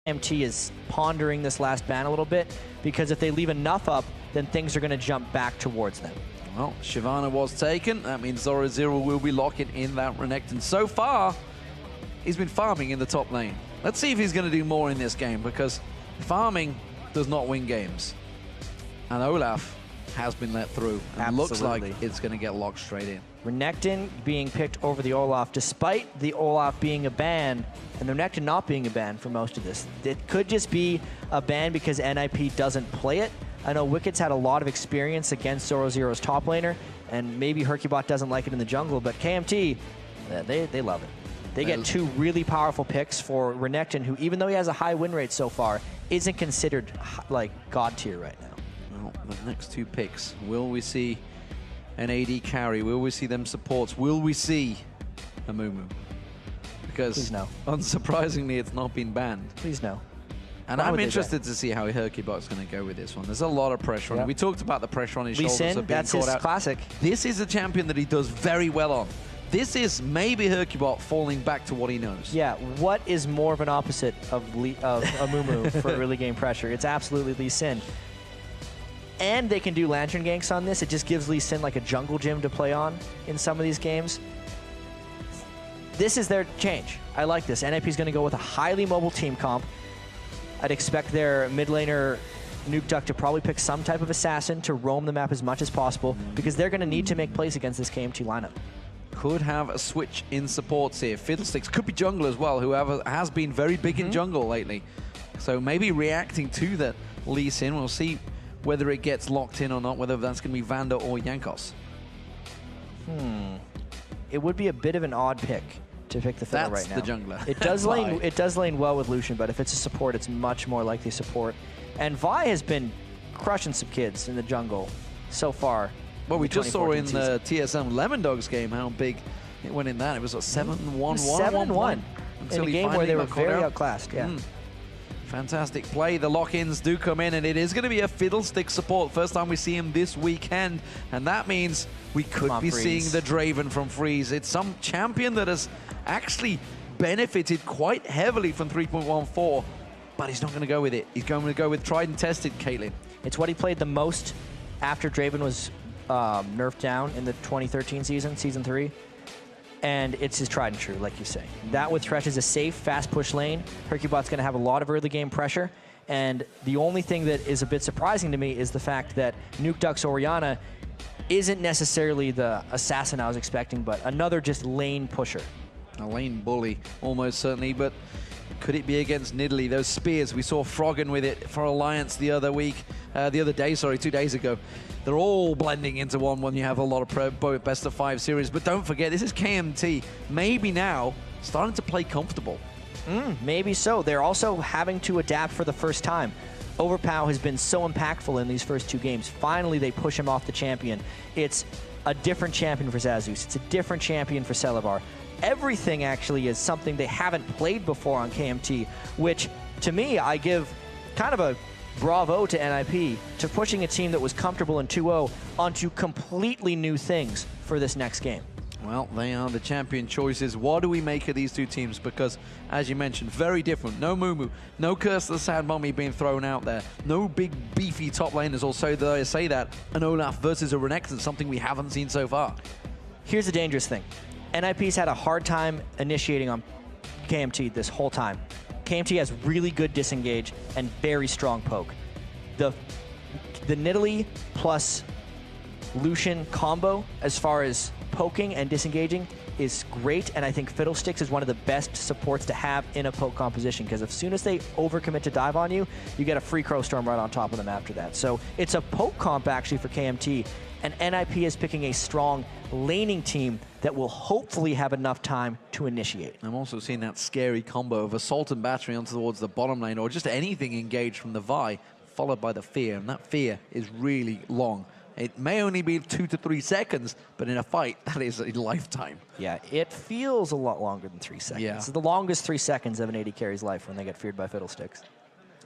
KMT is pondering this last ban a little bit, because if they leave enough up, then things are going to jump back towards them. Well, Shyvana was taken. That means Zoro will be locking in that Renekton. So far, he's been farming in the top lane. Let's see if he's going to do more in this game, because farming does not win games. And Olaf has been let through. And looks like it's going to get locked straight in. Renekton being picked over the Olaf, despite the Olaf being a ban and the Renekton not being a ban for most of this. It could just be a ban because NIP doesn't play it. I know Wicked's had a lot of experience against Zoro Zero's top laner, and maybe Hercubot doesn't like it in the jungle, but KMT, they love it. They get two really powerful picks for Renekton, who, even though he has a high win rate so far, isn't considered like god tier right now. Well, the next two picks, will we see an AD carry? Will we see them supports? Will we see a Mumu? Because please no. Unsurprisingly, it's not been banned. Please no. And I'm interested to see how Hercubot's going to go with this one. There's a lot of pressure on him. We talked about the pressure on his Lee shoulders Sin, of being that's caught his out. classic. This is a champion that he does very well on. This is maybe Hercubot falling back to what he knows. Yeah, what is more of an opposite of a Mumu for early game pressure? It's absolutely Lee Sin. And they can do Lantern ganks on this. It just gives Lee Sin like a jungle gym to play on in some of these games. This is their change. I like this. NIP is going to go with a highly mobile team comp. I'd expect their mid laner Nuke Duck to probably pick some type of assassin to roam the map as much as possible, because they're going to need to make plays against this KMT lineup. Could have a switch in supports here. Fiddlesticks could be jungle as well, whoever has been very big in jungle lately. So maybe reacting to that Lee Sin. We'll see whether it gets locked in or not, whether that's going to be Vander or Jankos. It would be a bit of an odd pick to pick the Fiddle right now. That's the jungler. It does lane well with Lucian, but if it's a support, it's much more likely support. And Vi has been crushing some kids in the jungle so far. Well, we just saw in season. the TSM Lemon Dogs game how big it went in that. It was a 7-1-1 7-1 in a game where they were very outclassed. Yeah. Fantastic play. The lock-ins do come in, and it is going to be a Fiddlestick support. First time we see him this weekend, and that means we could be seeing the Draven from Freeze. It's some champion that has actually benefited quite heavily from 3.14, but he's not going to go with it. He's going to go with tried and tested Caitlyn. It's what he played the most after Draven was nerfed down in the 2013 season, Season 3. And it's his tried and true, like you say. That with Thresh is a safe, fast push lane. Hercubot's going to have a lot of early game pressure. And the only thing that is a bit surprising to me is the fact that Nuke Duck's Orianna isn't necessarily the assassin I was expecting, but another just lane pusher. A lane bully, almost certainly, but could it be against Nidalee? Those spears, we saw Froggen with it for Alliance the other day, 2 days ago. They're all blending into one when you have a lot of best of 5 series. But don't forget, this is KMT. Maybe now starting to play comfortable. Maybe so. They're also having to adapt for the first time. Overpow has been so impactful in these first 2 games. Finally, they push him off the champion. It's a different champion for Zazus. It's a different champion for Celavar. Everything actually is something they haven't played before on KMT, which to me, I give kind of a bravo to NIP to pushing a team that was comfortable in 2-0 onto completely new things for this next game. Well, they are the champion choices. What do we make of these two teams? Because, as you mentioned, very different. No Mumu, no Curse of the Sad Mummy being thrown out there, no big beefy top laners, or so I say that, an Olaf versus a Renekton, something we haven't seen so far. Here's the dangerous thing. NIP's had a hard time initiating on KMT this whole time. KMT has really good disengage and very strong poke. The Nidalee plus Lucian combo, as far as poking and disengaging, is great, and I think Fiddlesticks is one of the best supports to have in a poke composition, because as soon as they overcommit to dive on you, you get a free Crow Storm right on top of them after that. So it's a poke comp actually for KMT, and NIP is picking a strong laning team that will hopefully have enough time to initiate. I'm also seeing that scary combo of Assault and Battery onto towards the bottom lane, or just anything engaged from the Vi, followed by the Fear, and that Fear is really long. It may only be 2 to 3 seconds, but in a fight, that is a lifetime. Yeah, it feels a lot longer than 3 seconds. Yeah. It's the longest 3 seconds of an AD carry's life when they get feared by Fiddlesticks.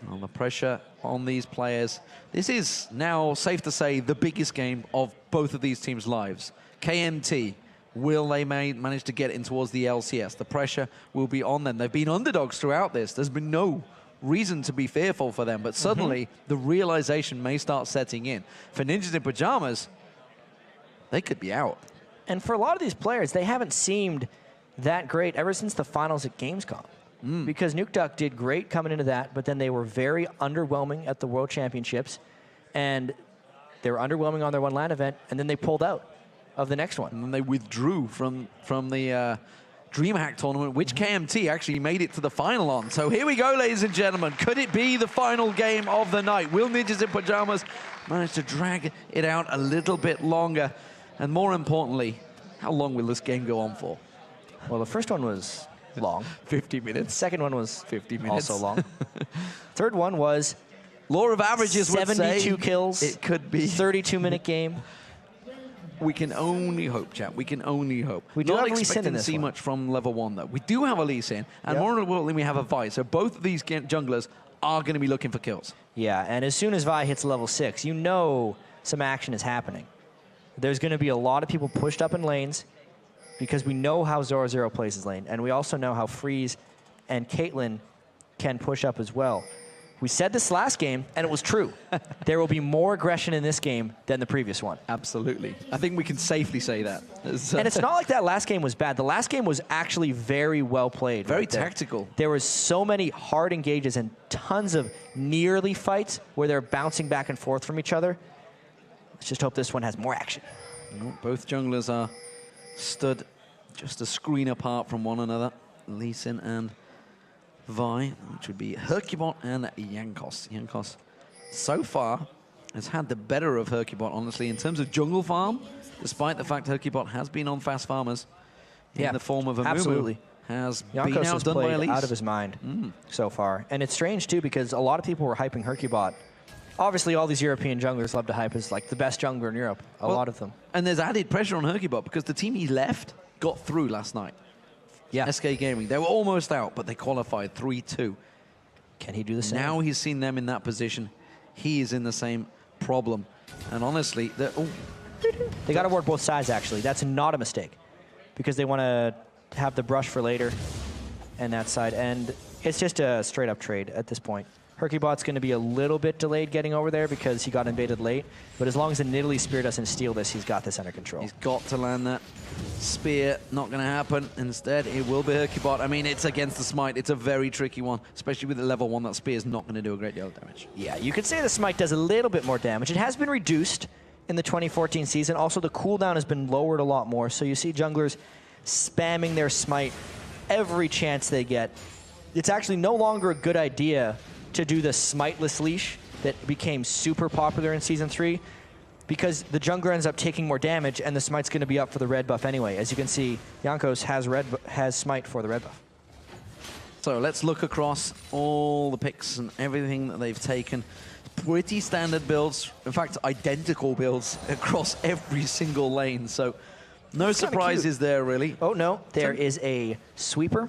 Well, the pressure on these players. This is now, safe to say, the biggest game of both of these teams' lives. KMT, will they manage to get in towards the LCS? The pressure will be on them. They've been underdogs throughout this. There's been no reason to be fearful for them, but suddenly the realization may start setting in. For Ninjas in Pyjamas, they could be out. And for a lot of these players, they haven't seemed that great ever since the finals at Gamescom. Because Nukeduck did great coming into that, but then they were very underwhelming at the World Championships, and they were underwhelming on their one LAN event, and then they pulled out of the next one. And then they withdrew from the DreamHack tournament, which KMT actually made it to the final on. So here we go, ladies and gentlemen. Could it be the final game of the night? Will Ninjas in Pyjamas manage to drag it out a little bit longer? And more importantly, how long will this game go on for? Well, the first one was long. 50 minutes. Second one was 50 minutes. Also long. Third one was law of averages 72 kills. It could be 32-minute game. We can only hope, chat. We can only hope. We do Not have Lee Sin in expecting to this see one. much from level 1, though. We do have a Lee Sin, and more importantly, we have a Vi. So both of these junglers are going to be looking for kills. Yeah, and as soon as Vi hits level 6, you know some action is happening. There's going to be a lot of people pushed up in lanes because we know how Zoro plays his lane, and we also know how Freeze and Caitlyn can push up as well. We said this last game, and it was true. There will be more aggression in this game than the previous one. Absolutely. I think we can safely say that. And it's not like that last game was bad. The last game was actually very well played. Very tactical. There was so many hard engages and tons of nearly fights where they're bouncing back and forth from each other. Let's just hope this one has more action. Both junglers are stood just a screen apart from one another. Lee Sin and Vi, which would be Hercubot and Jankos. Jankos, so far, has had the better of Hercubot, honestly, in terms of jungle farm, despite the fact Hercubot has been on fast farmers in the form of a absolutely. Has Jankos been outdone by Elise. Out of his mind so far. And it's strange, too, because a lot of people were hyping Hercubot. Obviously, all these European junglers love to hype as like the best jungler in Europe, a lot of them. And there's added pressure on Hercubot because the team he left got through last night. Yeah. SK Gaming. They were almost out, but they qualified 3-2. Can he do the same? Now he's seen them in that position. He is in the same problem. And honestly, they got to work both sides, actually. That's not a mistake because they want to have the brush for later and that side. And it's just a straight-up trade at this point. Hercubot's going to be a little bit delayed getting over there because he got invaded late. But as long as the Nidalee Spear doesn't steal this, he's got this under control. He's got to land that spear. Not going to happen. Instead, it will be Hercubot. I mean, it's against the Smite. It's a very tricky one, especially with the level 1. That spear is not going to do a great deal of damage. Yeah, you could say the Smite does a little bit more damage. It has been reduced in the 2014 season. Also, the cooldown has been lowered a lot more. So you see junglers spamming their Smite every chance they get. It's actually no longer a good idea to do the Smiteless leash that became super popular in Season 3 because the jungler ends up taking more damage and the Smite's going to be up for the red buff anyway. As you can see, Jankos has Smite for the red buff. So let's look across all the picks and everything that they've taken. Pretty standard builds, in fact, identical builds across every single lane. So no surprises there, really. Oh, no, there is a sweeper.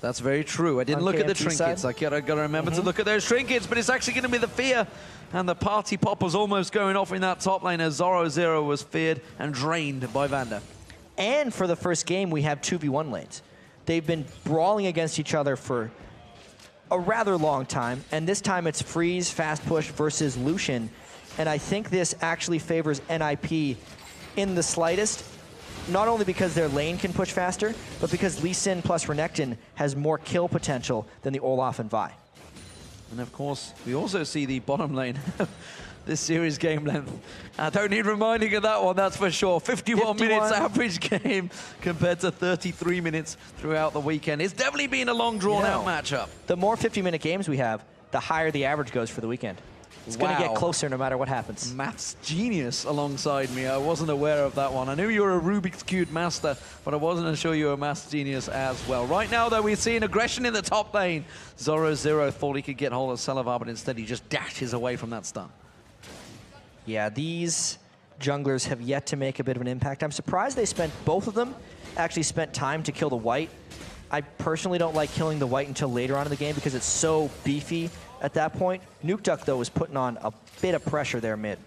That's very true. I didn't look at the trinkets. I gotta remember to look at those trinkets, but it's actually going to be the fear. And the party pop was almost going off in that top lane as Zoro was feared and drained by Vander. And for the first game, we have 2v1 lanes. They've been brawling against each other for a rather long time. And this time it's Freeze, Fast Push versus Lucian. And I think this actually favors NIP in the slightest. Not only because their lane can push faster, but because Lee Sin plus Renekton has more kill potential than the Olaf and Vi. And of course, we also see the bottom lane. This series game length. I don't need reminding of that one, that's for sure. 51 minutes average game compared to 33 minutes throughout the weekend. It's definitely been a long drawn-out matchup. The more 50-minute games we have, the higher the average goes for the weekend. It's going to get closer no matter what happens. Maths genius alongside me. I wasn't aware of that one. I knew you were a Rubik's Cube master, but I wasn't sure you were a maths genius as well. Right now, though, we're seeing aggression in the top lane. Zoro thought he could get hold of Selavar, but instead he just dashes away from that stun. Yeah, these junglers have yet to make a bit of an impact. I'm surprised they spent, both of them, actually spent time to kill the white. I personally don't like killing the white until later on in the game because it's so beefy at that point. Nukeduck, though, is putting on a bit of pressure there mid.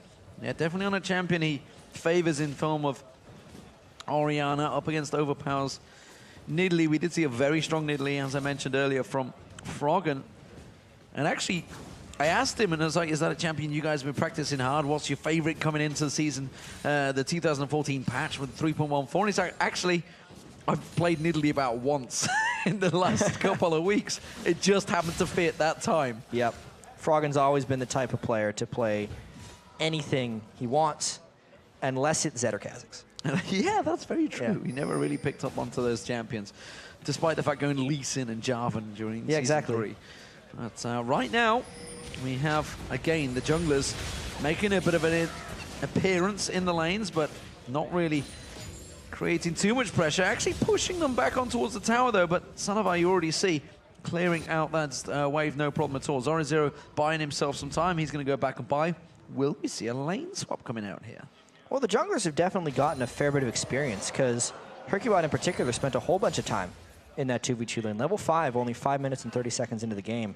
Yeah, definitely on a champion he favors in form of Orianna up against Overpower's Nidalee. We did see a very strong Nidalee, as I mentioned earlier, from Froggen. And actually, I asked him, and I was like, is that a champion you guys have been practicing hard? What's your favorite coming into the season? The 2014 patch with 3.14. And he's like, actually, I've played Nidalee about once in the last couple of weeks. It just happened to fit that time. Yep. Froggen's always been the type of player to play anything he wants, unless it's Zed or Kha'Zix. Yeah, that's very true. Yeah. He never really picked up onto those champions, despite the fact going Lee Sin and Jarvan during season 3. But right now, we have, again, the junglers making a bit of an appearance in the lanes, but not really creating too much pressure. Actually pushing them back on towards the tower, though, but Sanavai, you already see, clearing out that wave, no problem at all. Zoro buying himself some time. He's going to go back and buy. Will we see a lane swap coming out here? Well, the junglers have definitely gotten a fair bit of experience, because Hercubot in particular spent a whole bunch of time in that 2v2 lane. Level 5, only 5 minutes and 30 seconds into the game,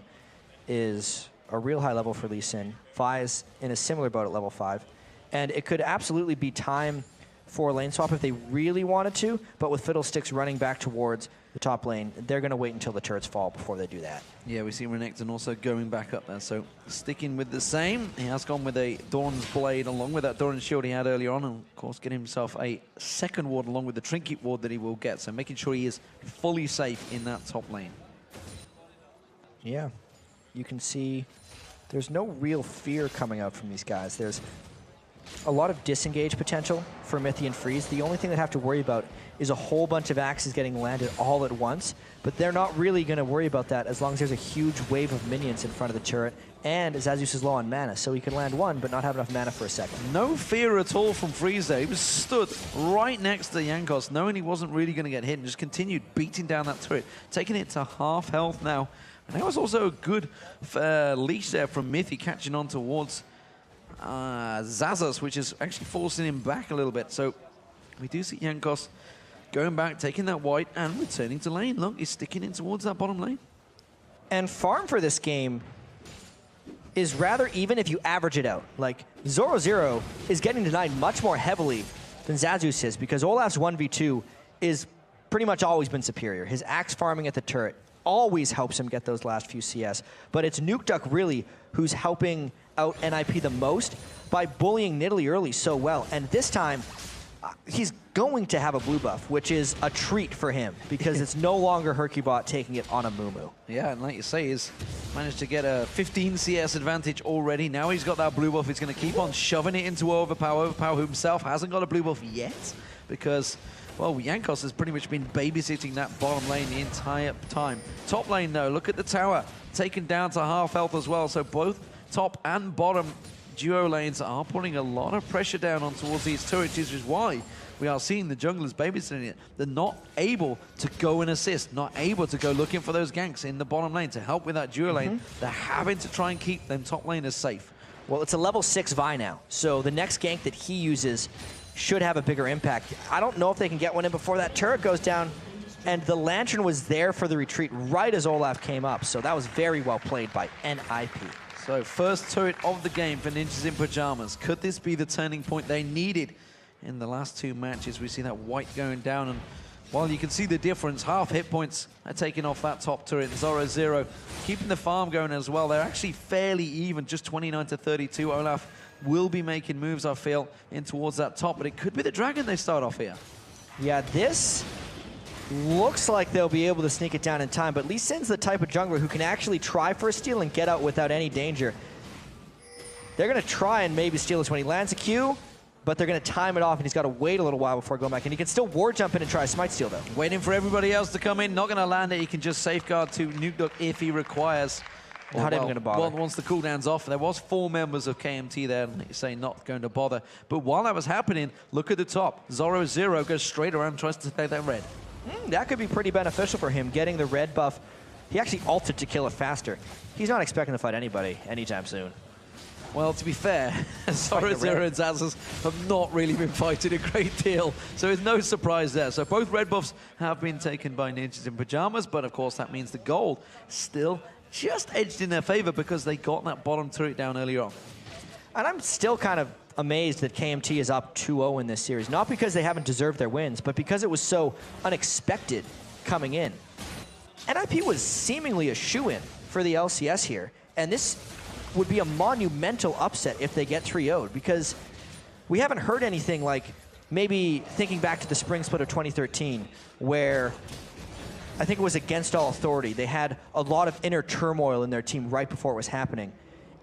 is a real high level for Lee Sin. Fi's in a similar boat at level 5. And it could absolutely be time for a lane swap if they really wanted to, but with Fiddlesticks running back towards the top lane, they're going to wait until the turrets fall before they do that. Yeah, we see Renekton also going back up there, so sticking with the same. He has gone with a Doran's Blade along with that Doran's Shield he had earlier on, and of course getting himself a second ward along with the Trinket ward that he will get, so making sure he is fully safe in that top lane. Yeah, you can see there's no real fear coming out from these guys. There's a lot of disengage potential for Mithy and Freeze. The only thing they have to worry about is a whole bunch of axes getting landed all at once, but they're not really going to worry about that as long as there's a huge wave of minions in front of the turret, and Zazus is low on mana, so he can land one but not have enough mana for a second. No fear at all from Freeze there. He was stood right next to Jankos, knowing he wasn't really going to get hit, and just continued beating down that turret, taking it to half health now. And that was also a good leash there from Mithy, catching on towards Zazas, which is actually forcing him back a little bit. So we do see Jankos going back, taking that white, and returning to lane. Look, he's sticking in towards that bottom lane. And farm for this game is rather even if you average it out. Like, Zoro is getting denied much more heavily than Zazus is, because Olaf's 1v2 is pretty much always been superior. His axe farming at the turret always helps him get those last few CS. But it's Nukeduck really who's helping out NIP the most by bullying Nidalee early so well. And this time, he's going to have a blue buff, which is a treat for him, because it's no longer Hercubot taking it on a Mumu. Yeah, and like you say, he's managed to get a 15 CS advantage already. Now he's got that blue buff. He's going to keep on shoving it into Overpower. Overpower himself hasn't got a blue buff yet, because, well, Jankos has pretty much been babysitting that bottom lane the entire time. Top lane, though, look at the tower. Taken down to half health as well, so both top and bottom duo lanes are putting a lot of pressure down on towards these turrets, which is why we are seeing the junglers babysitting it. They're not able to go and assist, not able to go looking for those ganks in the bottom lane to help with that duo lane. They're having to try and keep them top laners safe. Well, it's a level 6 Vi now, so the next gank that he uses should have a bigger impact. I don't know if they can get one in before that turret goes down, and the Lantern was there for the retreat right as Olaf came up, so that was very well played by NIP. So first turret of the game for Ninjas in Pyjamas. Could this be the turning point they needed in the last two matches? We see that white going down, and while you can see the difference, half hit points are taking off that top turret. Zoro keeping the farm going as well. They're actually fairly even, just 29 to 32. Olaf will be making moves, I feel, in towards that top, but it could be the Dragon they start off here. Yeah, this looks like they'll be able to sneak it down in time, but Lee Sin's the type of jungler who can actually try for a steal and get out without any danger. They're going to try and maybe steal this when he lands a Q, but they're going to time it off, and he's got to wait a little while before going back. And he can still ward jump in and try a smite steal, though. Waiting for everybody else to come in, not going to land it. He can just safeguard to Nukeduck if he requires. Not even going to bother. Well, once the cooldown's off, there was 4 members of KMT there, and you say not going to bother. But while that was happening, look at the top. Zoro goes straight around, tries to take that red. That could be pretty beneficial for him, getting the red buff. He actually ulted to kill it faster. He's not expecting to fight anybody anytime soon. Well, to be fair, Zoro and Zazas have not really been fighting a great deal, so it's no surprise there. So both red buffs have been taken by Ninjas in Pyjamas, but of course that means the gold still just edged in their favor because they got that bottom turret down earlier on. And I'm still kind of amazed that KMT is up 2-0 in this series. Not because they haven't deserved their wins, but because it was so unexpected coming in. NIP was seemingly a shoo-in for the LCS here, And this would be a monumental upset if they get 3-0'd, because we haven't heard anything like, maybe thinking back to the spring split of 2013, where I think it was against all authority. They had a lot of inner turmoil in their team right before it was happening.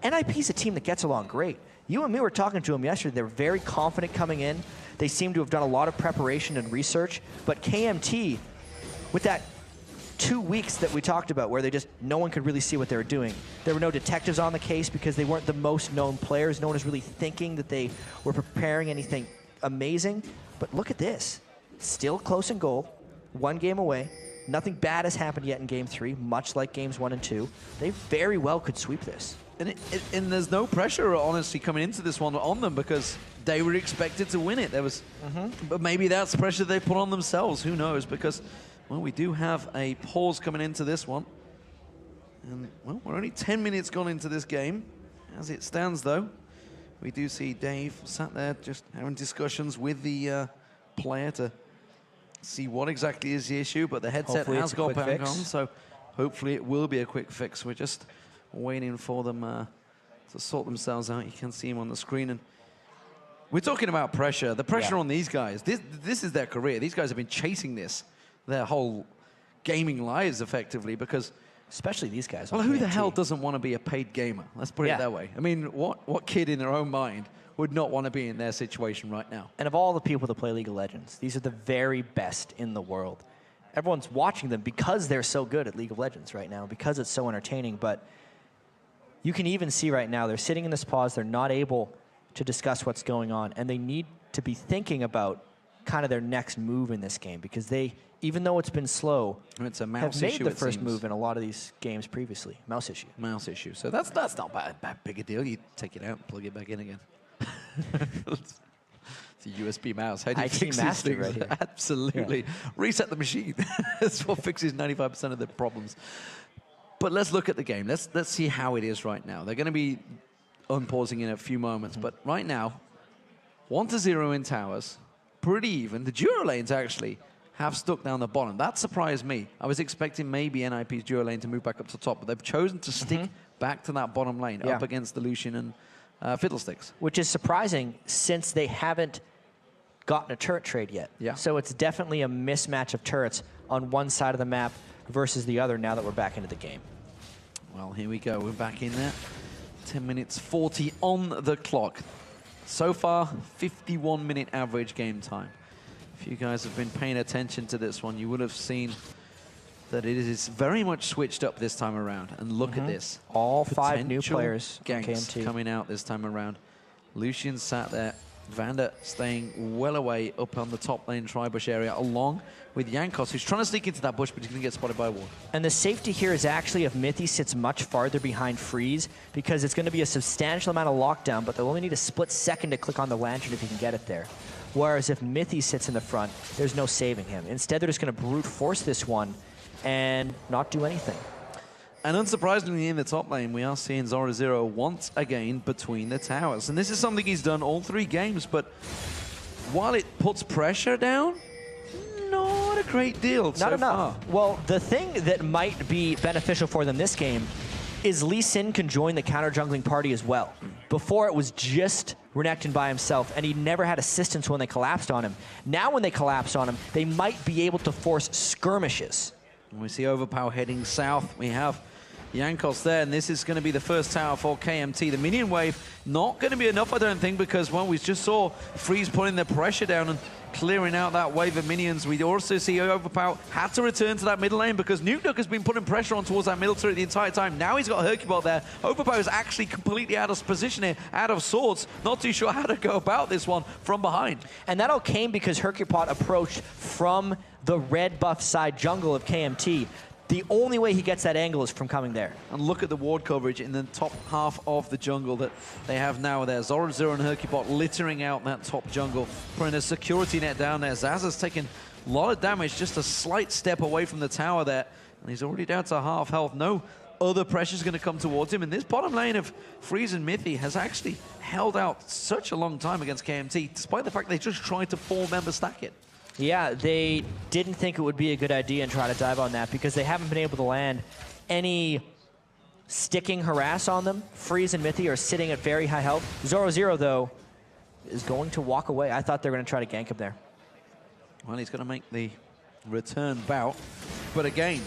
NIP's a team that gets along great. You and me were talking to them yesterday. They were very confident coming in. They seem to have done a lot of preparation and research. But KMT, with that 2 weeks that we talked about where no one could really see what they were doing. There were no detectives on the case because they weren't the most known players. No one was really thinking that they were preparing anything amazing. But look at this. Still close in goal. 1 game away. Nothing bad has happened yet in Game 3, much like Games 1 and 2. They very well could sweep this. And there's no pressure, honestly, coming into this one on them because they were expected to win it. There was, but maybe that's pressure they put on themselves. Who knows? Because, well, we do have a pause coming into this one. And, well, we're only 10 minutes gone into this game. As it stands, though, we do see Dave sat there just having discussions with the player to see what exactly is the issue, but the headset has got back on, so hopefully it will be a quick fix. We're just waiting for them to sort themselves out. You can see them on the screen. And we're talking about pressure. The pressure on these guys, this is their career. These guys have been chasing this their whole gaming lives, effectively, because... Especially these guys. Well, who the hell doesn't want to be a paid gamer? Let's put it that way. I mean, what kid in their own mind would not want to be in their situation right now? And of all the people that play League of Legends, these are the very best in the world. Everyone's watching them because they're so good at League of Legends right now, because it's so entertaining. But you can even see right now, they're sitting in this pause, they're not able to discuss what's going on, and they need to be thinking about kind of their next move in this game, because they, even though it's been slow, it's a mouse have made issue, the first move in a lot of these games previously. Mouse issue. Mouse issue. So that's not that big a deal. You take it out and plug it back in again. It's a USB mouse. How do you fix these things? Right here. Absolutely. Yeah. Reset the machine. That's what fixes 95% of the problems. But let's look at the game. Let's see how it is right now. They're going to be unpausing in a few moments. But right now, 1-0 in towers. Pretty even. The duo lanes actually have stuck down the bottom. That surprised me. I was expecting maybe NIP's duo lane to move back up to top, but they've chosen to stick back to that bottom lane, up against the Lucian and Fiddlesticks. Which is surprising since they haven't gotten a turret trade yet. Yeah. So it's definitely a mismatch of turrets on one side of the map versus the other now that we're back into the game. Well, here we go. We're back in there. 10 minutes 40 on the clock. So far, 51-minute average game time. If you guys have been paying attention to this one, you would have seen that it is very much switched up this time around. And look at this. All 5 new players ganks KMT coming out this time around. Lucian sat there. Vander staying well away up on the top lane tri-bush area, along with Jankos, who's trying to sneak into that bush, but he's going to get spotted by a ward. And the safety here is actually if Mithy sits much farther behind Freeze, because it's going to be a substantial amount of lockdown, but they'll only need a split second to click on the lantern if he can get it there. Whereas if Mithy sits in the front, there's no saving him. Instead, they're just going to brute force this one and not do anything. And unsurprisingly, in the top lane, we are seeing Zoro once again between the towers. And this is something he's done all 3 games, but while it puts pressure down, not a great deal so Not enough. far. Well, the thing that might be beneficial for them this game is Lee Sin can join the counter-jungling party as well. Before, it was just Renekton by himself, and he never had assistance when they collapsed on him. Now when they collapse on him, they might be able to force skirmishes. We see Overpower heading south. We have Jankos there, and this is going to be the first tower for KMT. The minion wave not going to be enough, I don't think, because, well, we just saw Freeze putting the pressure down and clearing out that wave of minions. We also see Overpower had to return to that middle lane because Nuke has been putting pressure on towards that middle turret the entire time. Now he's got Hercubot there. Overpower is actually completely out of position here, out of sorts. Not too sure how to go about this one from behind. And that all came because Hercubot approached from the red buff side jungle of KMT. The only way he gets that angle is from coming there. And look at the ward coverage in the top half of the jungle that they have now there. Zoro and Hercubot littering out that top jungle, putting a security net down there. Zaza's taking a lot of damage, just a slight step away from the tower there. And he's already down to half health. No other pressure is going to come towards him. And this bottom lane of Freeze and Mithy has actually held out such a long time against KMT, despite the fact they just tried to 4-member stack it. Yeah, they didn't think it would be a good idea and try to dive on that because they haven't been able to land any sticking harass on them. Freeze and Mithy are sitting at very high health. 0-0, though, is going to walk away. I thought they were going to try to gank him there. Well, he's going to make the return bout. But again,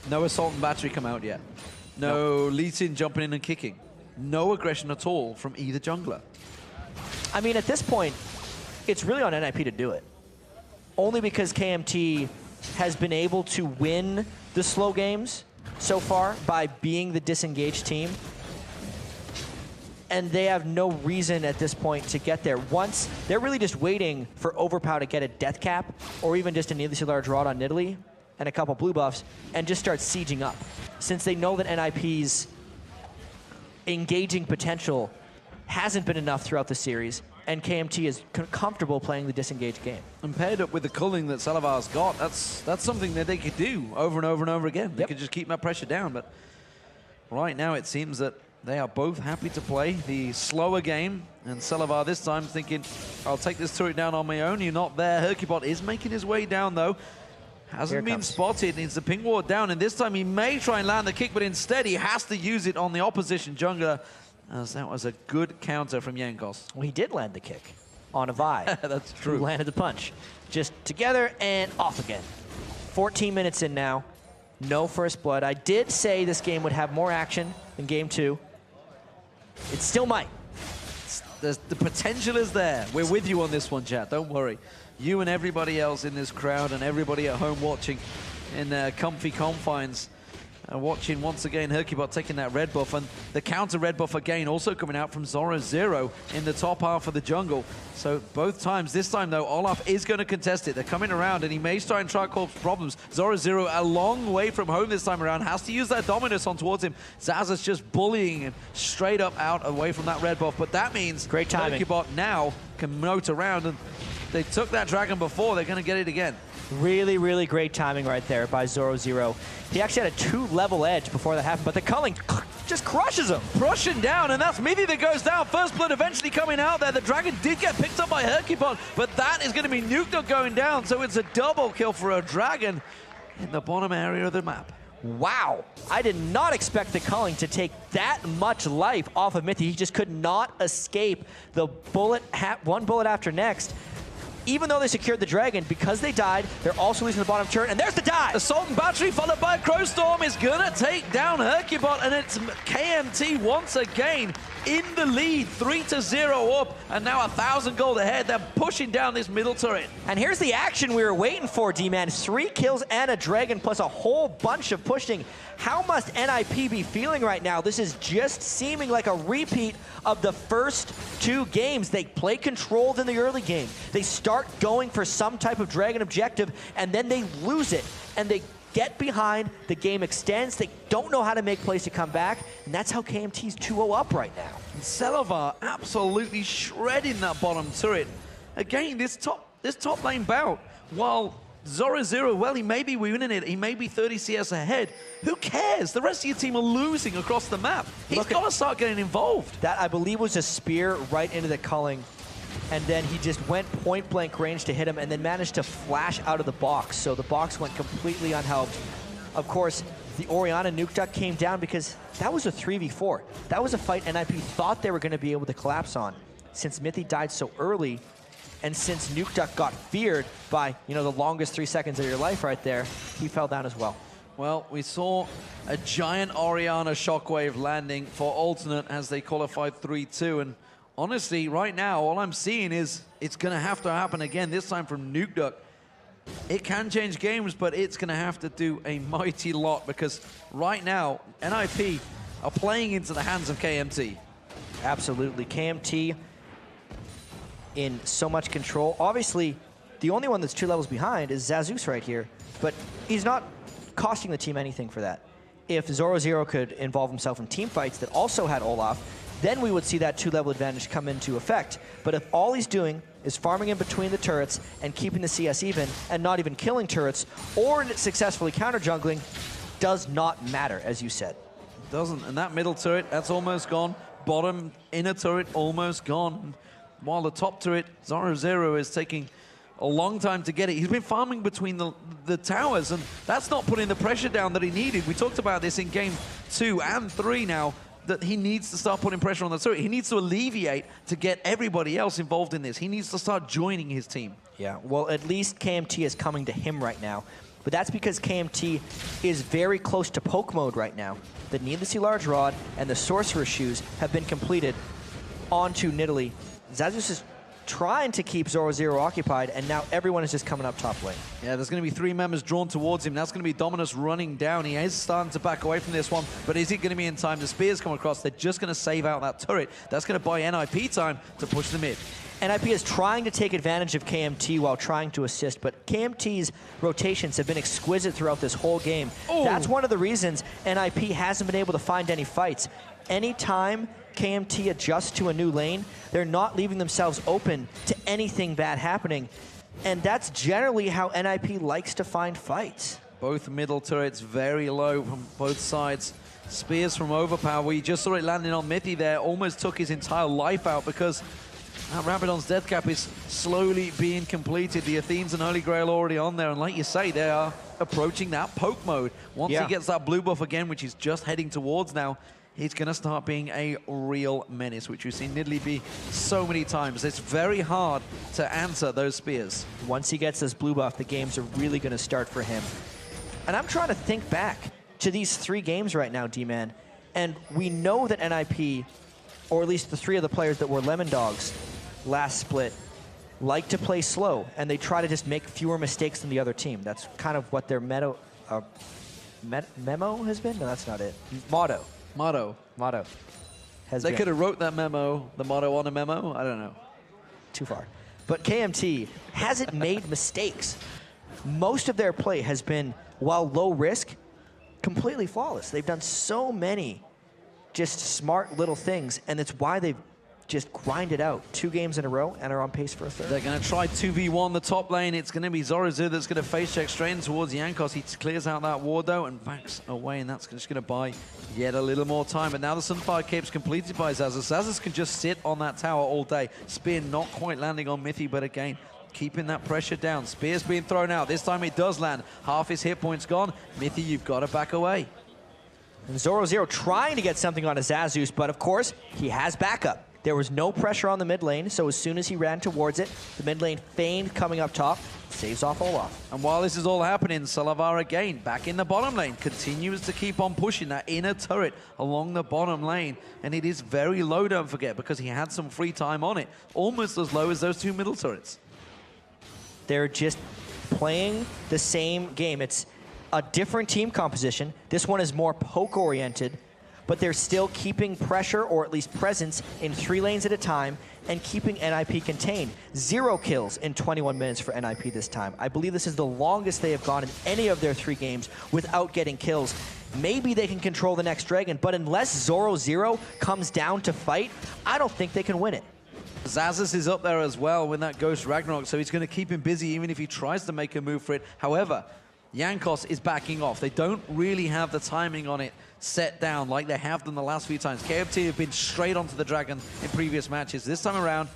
no Assault and Battery come out yet. No Lee Sin jumping in and kicking. No aggression at all from either jungler. I mean, at this point, it's really on NIP to do it. Only because KMT has been able to win the slow games so far by being the disengaged team. And they have no reason at this point to get there. Once, they're really just waiting for Overpow to get a death cap, or even just a needlessly large rod on Nidalee and a couple blue buffs, and just start sieging up. Since they know that NIP's engaging potential hasn't been enough throughout the series, and KMT is comfortable playing the disengaged game. And paired up with the culling that Salavar's got, that's something that they could do over and over and over again. They could just keep that pressure down, but right now it seems that they are both happy to play the slower game, and Salavar this time thinking, I'll take this turret down on my own. You're not there. Hercubot is making his way down, though. Hasn't been spotted, needs the ping ward down, and this time he may try and land the kick, but instead he has to use it on the opposition jungler, as that was a good counter from Jankos. Well, he did land the kick on a Vi. That's true. Who landed the punch. Just together and off again. 14 minutes in now. No first blood. I did say this game would have more action than game 2. It still might. The potential is there. We're with you on this one, chat. Don't worry. You and everybody else in this crowd and everybody at home watching in comfy confines. Watching once again Hercubot taking that red buff, and the counter red buff again also coming out from Zoro in the top half of the jungle. So both times, this time though, Olaf is going to contest it. They're coming around and he may try and cause problems. Zoro a long way from home this time around, has to use that Dominus on towards him. Zaza's just bullying him straight up out away from that red buff, but that means great timing. Hercubot now can note around, and they took that dragon before, they're going to get it again. Really, really great timing right there by Zoro. He actually had a 2-level edge before that happened, but the culling just crushes him. Rushing down, and that's Mithy that goes down. First blood eventually coming out there. The dragon did get picked up by Hercubot, but that is going to be Nuked going down, so it's a double kill for a dragon in the bottom area of the map. Wow. I did not expect the culling to take that much life off of Mithy. He just could not escape the bullet, one bullet after next. Even though they secured the dragon, because they died, they're also losing the bottom turret, and there's the dive! Assault and Battery followed by Crowstorm is gonna take down Hercubot, and it's KMT once again in the lead, 3-0 up, and now 1,000 gold ahead. They're pushing down this middle turret. And here's the action we were waiting for, D-Man. 3 kills and a dragon, plus a whole bunch of pushing. How must NIP be feeling right now? This is just seeming like a repeat of the first 2 games. They play controlled in the early game. They start going for some type of dragon objective, and then they lose it. And they get behind, the game extends, they don't know how to make plays to come back, and that's how KMT's 2-0 up right now. And Salavar absolutely shredding that bottom turret. Again, this top lane bout, while Zoro, well, he may be winning it, he may be 30 CS ahead. Who cares? The rest of your team are losing across the map. He's got to start getting involved. That, I believe, was a spear right into the culling, and then he just went point-blank range to hit him and then managed to flash out of the box, so the box went completely unhelped. Of course, the Orianna Nuke came down because that was a 3v4. That was a fight NIP thought they were going to be able to collapse on. Since Mithy died so early, and since Nuke got feared by, you know, the longest 3 seconds of your life right there, he fell down as well. Well, we saw a giant Orianna shockwave landing for alternate as they qualified 3-2, and honestly, right now, all I'm seeing is it's going to have to happen again, this time from Nuke. It can change games, but it's going to have to do a mighty lot, because right now, NIP are playing into the hands of KMT. Absolutely. KMT in so much control. Obviously, the only one that's 2 levels behind is Zazus right here, but he's not costing the team anything for that. If Zoro could involve himself in team fights that also had Olaf, then we would see that 2-level advantage come into effect. But if all he's doing is farming in between the turrets and keeping the CS even and not even killing turrets or successfully counter-jungling, does not matter, as you said. It doesn't, and that middle turret, that's almost gone. Bottom inner turret, almost gone. While the top turret, Zoro is taking a long time to get it. He's been farming between the towers, and that's not putting the pressure down that he needed. We talked about this in game 2 and 3 now that he needs to start putting pressure on the turret. He needs to alleviate to get everybody else involved in this. He needs to start joining his team. Yeah, well, at least KMT is coming to him right now. But that's because KMT is very close to poke mode right now. The Needlessly Large Rod and the Sorcerer's Shoes have been completed onto Nidalee. Zazus is trying to keep 0-0 occupied, and now everyone is just coming up top lane. Yeah, there's going to be 3 members drawn towards him. That's going to be Dominus running down. He is starting to back away from this one, but is it going to be in time? The spears come across. They're just going to save out that turret. That's going to buy NIP time to push the mid. NIP is trying to take advantage of KMT while trying to assist, but KMT's rotations have been exquisite throughout this whole game. Ooh. That's one of the reasons NIP hasn't been able to find any fights. Anytime KMT adjusts to a new lane, they're not leaving themselves open to anything bad happening. And that's generally how NIP likes to find fights. Both middle turrets very low from both sides. Spears from Overpower, we just saw it landing on Mithy there, almost took his entire life out because Rabadon's death cap is slowly being completed. The Athenes and Holy Grail already on there, and like you say, they are approaching that poke mode. Once he gets that blue buff again, which he's just heading towards now, he's going to start being a real menace, which we've seen Nidalee be so many times. It's very hard to answer those spears. Once he gets this blue buff, the games are really going to start for him. And I'm trying to think back to these 3 games right now, D-Man, and we know that NIP, or at least the 3 of the players that were Lemon Dogs last split, like to play slow, and they try to just make fewer mistakes than the other team. That's kind of what their memo has been? No, that's not it. Motto. Has They been. could have wrote that memo, the motto on a memo. I don't know. Too far. But KMT hasn't made mistakes. Most of their play has been, while low risk, completely flawless. They've done so many just smart little things, and it's why they've just grinded out 2 games in a row and are on pace for a 3rd. They're going to try 2v1 the top lane. It's going to be Zorozu that's going to face check straight in towards Jankos. He clears out that ward though and backs away, and that's just going to buy yet a little more time. But now the Sunfire Cape's completed by Zazus. Zazus can just sit on that tower all day. Spear not quite landing on Mithy, but again, keeping that pressure down. Spear's being thrown out. This time it does land. Half his hit points gone. Mithy, you've got to back away. And 0-0 trying to get something on a Zazus, but of course, he has backup. There was no pressure on the mid lane, so as soon as he ran towards it, the mid lane feigned coming up top, saves off Olaf. And while this is all happening, Salavar again back in the bottom lane, continues to keep on pushing that inner turret along the bottom lane. And it is very low, don't forget, because he had some free time on it. Almost as low as those 2 middle turrets. They're just playing the same game. It's a different team composition. This one is more poke-oriented, but they're still keeping pressure, or at least presence, in 3 lanes at a time and keeping NIP contained. 0 kills in 21 minutes for NIP this time. I believe this is the longest they have gone in any of their 3 games without getting kills. Maybe they can control the next dragon, but unless 0-0 comes down to fight, I don't think they can win it. Zazus is up there as well with that Ghost Ragnarok, so he's going to keep him busy even if he tries to make a move for it. However, Jankos is backing off. They don't really have the timing on it set down like they have done the last few times. KMT have been straight onto the dragon in previous matches. This time around,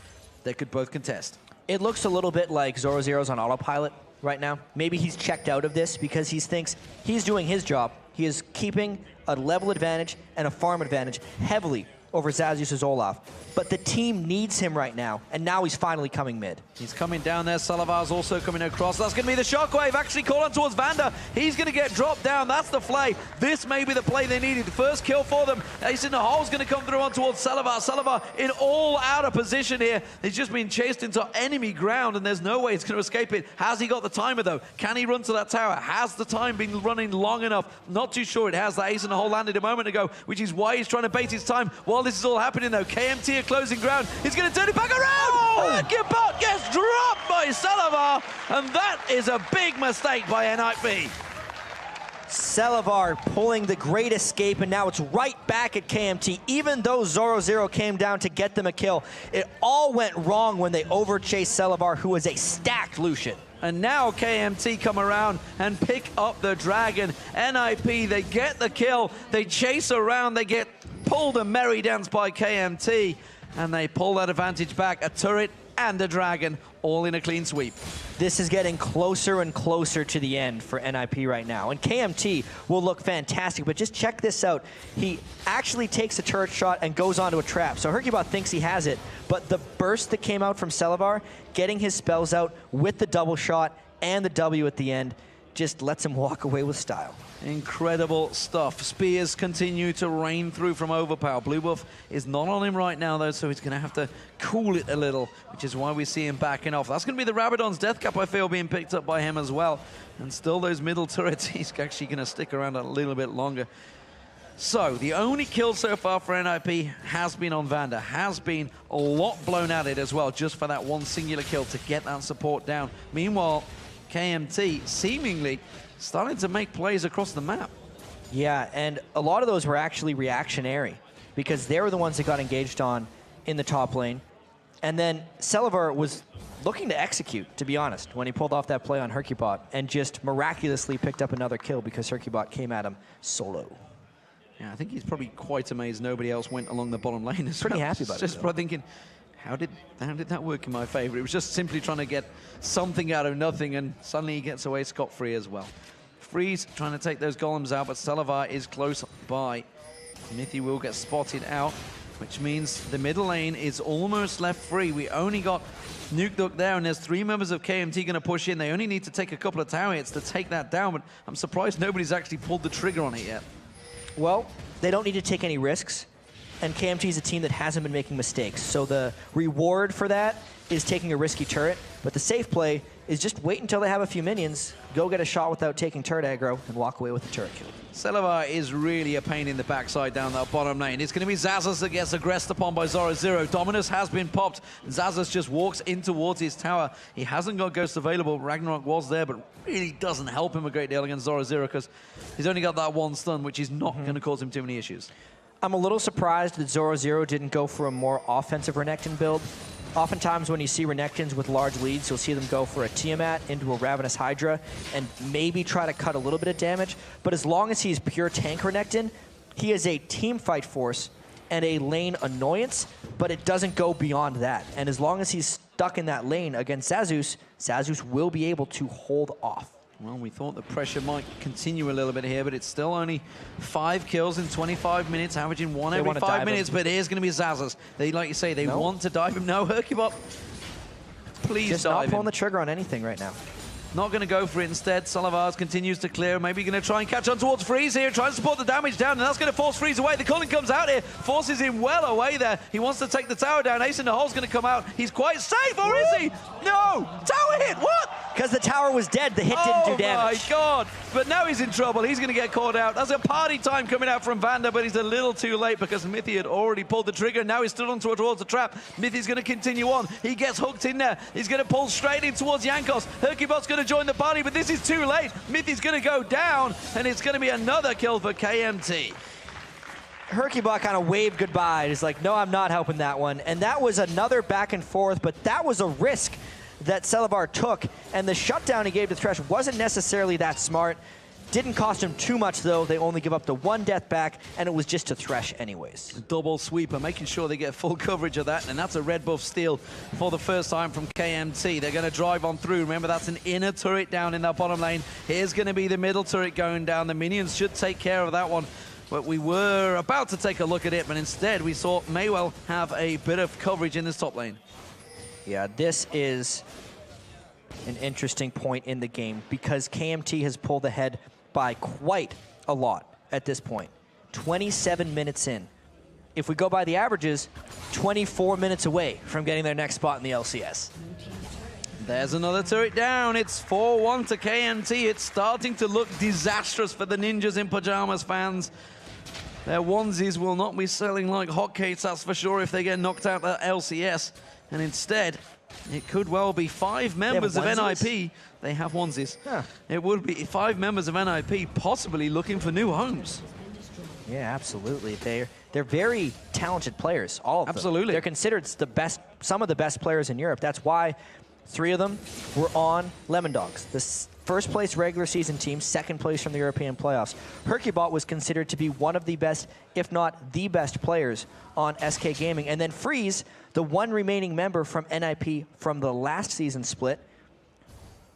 they could both contest. It looks a little bit like 0-0's on autopilot right now. Maybe he's checked out of this because he thinks he's doing his job. He is keeping a level advantage and a farm advantage heavily over Zazus' Olaf. But the team needs him right now, and now he's finally coming mid. He's coming down there. Salavar's also coming across. That's going to be the shockwave. Actually call on towards Vander. He's going to get dropped down. That's the play. This may be the play they needed. The first kill for them. Ace in the Hole's going to come through on towards Salavar. Salavar in all out of position here. He's just been chased into enemy ground, and there's no way he's going to escape it. Has he got the timer, though? Can he run to that tower? Has the time been running long enough? Not too sure it has. That Ace in the Hole landed a moment ago, which is why he's trying to bait his time while this is all happening, though. KMT are closing ground. He's going to turn it back around. Oh! Gibot gets dropped by Salavar, and that is a big mistake by NIP. Salavar pulling the great escape, and now it's right back at KMT. Even though 0-0 came down to get them a kill, it all went wrong when they overchased Salavar, who was a stacked Lucian. And now KMT come around and pick up the dragon. NIP, they get the kill. They chase around. They get pulled a merry dance by KMT. And they pull that advantage back. A turret and a dragon, all in a clean sweep. This is getting closer and closer to the end for NIP right now. And KMT will look fantastic, but just check this out. He actually takes a turret shot and goes onto a trap. So Hercubot thinks he has it, but the burst that came out from Celavar, getting his spells out with the double shot and the W at the end, just lets him walk away with style. Incredible stuff. Spears continue to rain through from Overpower. Blue buff is not on him right now, though, so he's going to have to cool it a little, which is why we see him backing off. That's going to be the Rabadon's Death Cap, I feel, being picked up by him as well. And still those middle turrets, he's actually going to stick around a little bit longer. So, the only kill so far for NIP has been on Vander. Has been a lot blown at it as well, just for that one singular kill to get that support down. Meanwhile, KMT seemingly starting to make plays across the map. Yeah, and a lot of those were actually reactionary because they were the ones that got engaged on in the top lane. And then Celavar was looking to execute, to be honest, when he pulled off that play on Hercubot and just miraculously picked up another kill because Hercubot came at him solo. Yeah, I think he's probably quite amazed nobody else went along the bottom lane as well. Pretty happy about it. Just probably thinking, how did that work in my favor? It was just simply trying to get something out of nothing, and suddenly he gets away scot-free as well. Freeze trying to take those golems out, but Celavar is close by. Mithy will get spotted out, which means the middle lane is almost left free. We only got Nuke Duck there, and there's 3 members of KMT going to push in. They only need to take a couple of tower hits to take that down, but I'm surprised nobody's actually pulled the trigger on it yet. Well, they don't need to take any risks, and KMT is a team that hasn't been making mistakes. So the reward for that is taking a risky turret, but the safe play is just wait until they have a few minions, go get a shot without taking turret aggro, and walk away with the turret kill. Celavar is really a pain in the backside down that bottom lane. It's going to be Xaxus that gets aggressed upon by Zoro. Dominus has been popped. Xaxus just walks in towards his tower. He hasn't got Ghost available. Ragnarok was there, but really doesn't help him a great deal against Zoro because he's only got that one stun, which is not going to cause him too many issues. I'm a little surprised that Zoro didn't go for a more offensive Renekton build. Oftentimes when you see Renektons with large leads, you'll see them go for a Tiamat into a Ravenous Hydra and maybe try to cut a little bit of damage. But as long as he's pure tank Renekton, he is a team fight force and a lane annoyance, but it doesn't go beyond that. And as long as he's stuck in that lane against Xaxus, Xaxus will be able to hold off. Well, we thought the pressure might continue a little bit here, but it's still only 5 kills in 25 minutes, averaging 1 every 5 minutes. But here's going to be Xaxus. They, like you say, they want to dive him. No, Hercubot, please just dive not pulling him. the trigger on anything right now. Not going to go for it instead. Celavar continues to clear. Maybe going to try and catch on towards Freeze here, trying to support the damage down, and that's going to force Freeze away. The Culling comes out here, forces him well away there. He wants to take the tower down. Ace in the Hole's going to come out. He's quite safe, or is he? No! Tower hit, what? Because the tower was dead, the hit didn't do damage. Oh my God, but now he's in trouble. He's going to get caught out. That's a party time coming out from Vander, but he's a little too late because Mithy had already pulled the trigger. Now he's stood on towards the trap. Mithy's going to continue on. He gets hooked in there. He's going to pull straight in towards Jankos. Hercubot's going to join the party, but this is too late. Mithy's going to go down, and it's going to be another kill for KMT. Hercubot kind of waved goodbye. He's like, no, I'm not helping that one. And that was another back and forth, but that was a risk that Celavar took, and the shutdown he gave to Thresh wasn't necessarily that smart. Didn't cost him too much, though. They only give up the 1 death back, and it was just to Thresh anyways. Double sweeper, making sure they get full coverage of that, and that's a red buff steal for the first time from KMT. They're going to drive on through. Remember, that's an inner turret down in that bottom lane. Here's going to be the middle turret going down. The minions should take care of that one. But we were about to take a look at it, but instead we saw Maywell have a bit of coverage in this top lane. Yeah, this is an interesting point in the game because KMT has pulled ahead by quite a lot at this point. 27 minutes in. If we go by the averages, 24 minutes away from getting their next spot in the LCS. There's another turret down. It's 4-1 to KMT. It's starting to look disastrous for the Ninjas in Pyjamas fans. Their onesies will not be selling like hotcakes, that's for sure, if they get knocked out at LCS. And instead, it could well be 5 members of NIP. They have onesies. Huh. It would be 5 members of NIP possibly looking for new homes. Yeah, absolutely. They're very talented players, all of them. Absolutely. They're considered the best, some of the best players in Europe. That's why 3 of them were on Lemon Dogs. The first place regular season team, second place from the European playoffs. Hercubot was considered to be one of the best, if not the best players on SK Gaming. And then Freeze, the one remaining member from NIP from the last season split,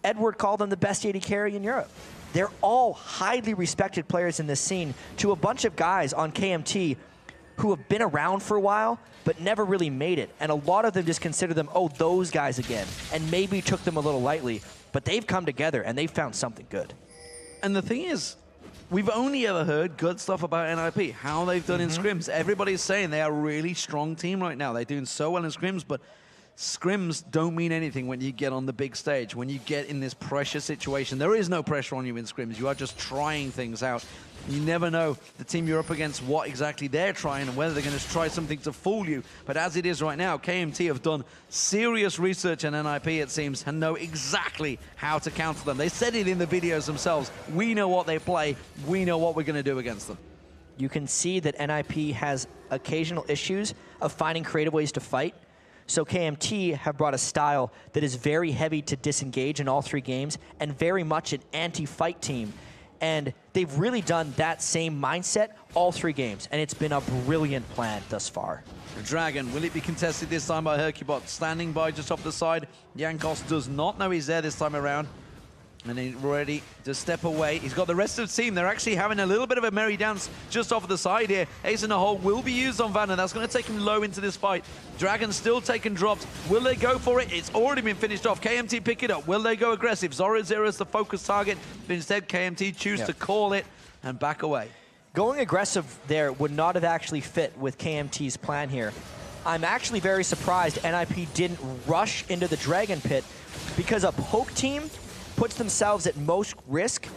Edward called them the best AD carry in Europe. They're all highly respected players in this scene to a bunch of guys on KMT who have been around for a while but never really made it. And a lot of them just consider them, oh, those guys again, and maybe took them a little lightly. But they've come together and they've found something good. And the thing is, we've only ever heard good stuff about NIP, how they've done in scrims. Everybody's saying they are a really strong team right now. They're doing so well in scrims, but scrims don't mean anything when you get on the big stage, when you get in this pressure situation. There is no pressure on you in scrims. You are just trying things out. You never know the team you're up against, what exactly they're trying and whether they're going to try something to fool you. But as it is right now, KMT have done serious research on NIP, it seems, and know exactly how to counter them. They said it in the videos themselves. We know what they play. We know what we're going to do against them. You can see that NIP has occasional issues of finding creative ways to fight. So KMT have brought a style that is very heavy to disengage in all 3 games and very much an anti-fight team. And they've really done that same mindset all 3 games. And it's been a brilliant plan thus far. The Dragon, will it be contested this time by Hercubot? Standing by just off the side. Jankos does not know he's there this time around. And he's ready to step away. He's got the rest of the team. They're actually having a little bit of a merry dance just off the side here. Ace in the hole will be used on Vanna. That's going to take him low into this fight. Dragon still taking drops. Will they go for it? It's already been finished off. KMT pick it up. Will they go aggressive? Zoro0 is the focus target. But instead, KMT choose to call it and back away. Going aggressive there would not have actually fit with KMT's plan here. I'm actually very surprised NIP didn't rush into the Dragon Pit because a poke team puts themselves at most risk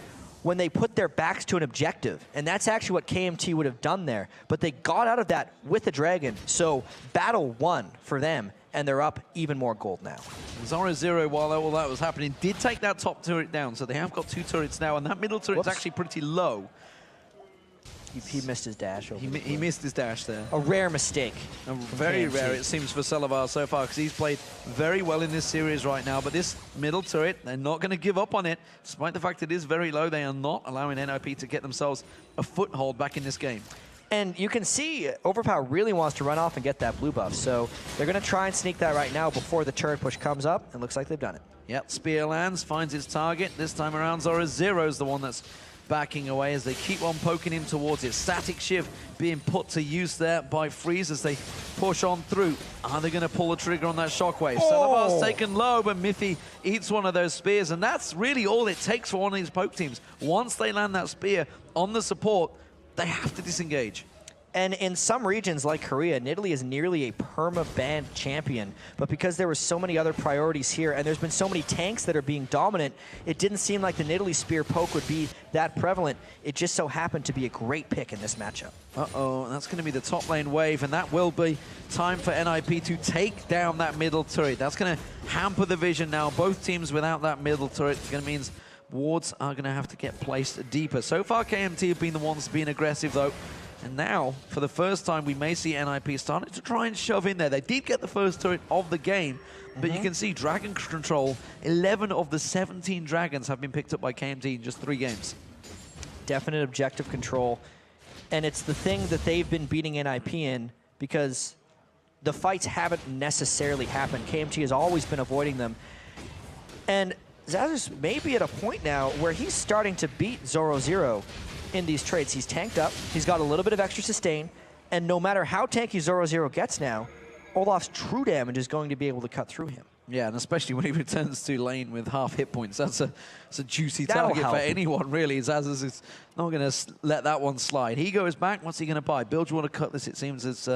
when they put their backs to an objective. And that's actually what KMT would have done there. But they got out of that with the Dragon. So battle won for them, and they're up even more gold now. Zoro0, while all that was happening, did take that top turret down. So they have got 2 turrets now, and that middle turret is actually pretty low. He missed his dash. He missed his dash there. A rare mistake. Very rare, it seems, for Selavar so far, because he's played very well in this series right now. But this middle turret, they're not going to give up on it. Despite the fact it is very low, they are not allowing NIP to get themselves a foothold back in this game. And you can see Overpower really wants to run off and get that blue buff. So they're going to try and sneak that right now before the turret push comes up. And looks like they've done it. Yep, Spear lands, finds its target. This time around, Zoro0 is the one that's backing away as they keep on poking him towards it. Static Shift being put to use there by Freeze as they push on through. Are they going to pull the trigger on that shockwave? Selavar's taken low, but Miffy eats one of those spears, and that's really all it takes for one of these poke teams. Once they land that spear on the support, they have to disengage. And in some regions like Korea, Nidalee is nearly a perma-banned champion. But because there were so many other priorities here, and there's been so many tanks that are being dominant, it didn't seem like the Nidalee spear poke would be that prevalent. It just so happened to be a great pick in this matchup. Uh-oh, that's going to be the top lane wave, and that will be time for NIP to take down that middle turret. That's going to hamper the vision now. Both teams without that middle turret, it's going to mean wards are going to have to get placed deeper. So far, KMT have been the ones being aggressive, though. And now, for the first time, we may see NIP starting to try and shove in there. They did get the first turret of the game, but you can see Dragon Control, 11 of the 17 Dragons have been picked up by KMT in just 3 games. Definite objective control. And it's the thing that they've been beating NIP in because the fights haven't necessarily happened. KMT has always been avoiding them. And Xaxus may be at a point now where he's starting to beat Zoro0 in these trades. He's tanked up, he's got a little bit of extra sustain, and no matter how tanky Zoro0 gets now, Olaf's true damage is going to be able to cut through him. Yeah, and especially when he returns to lane with half hit points. That's a juicy target for anyone, really. Xaxus is not going to let that one slide. He goes back. What's he going to buy? Build, you want to cut this? It seems it's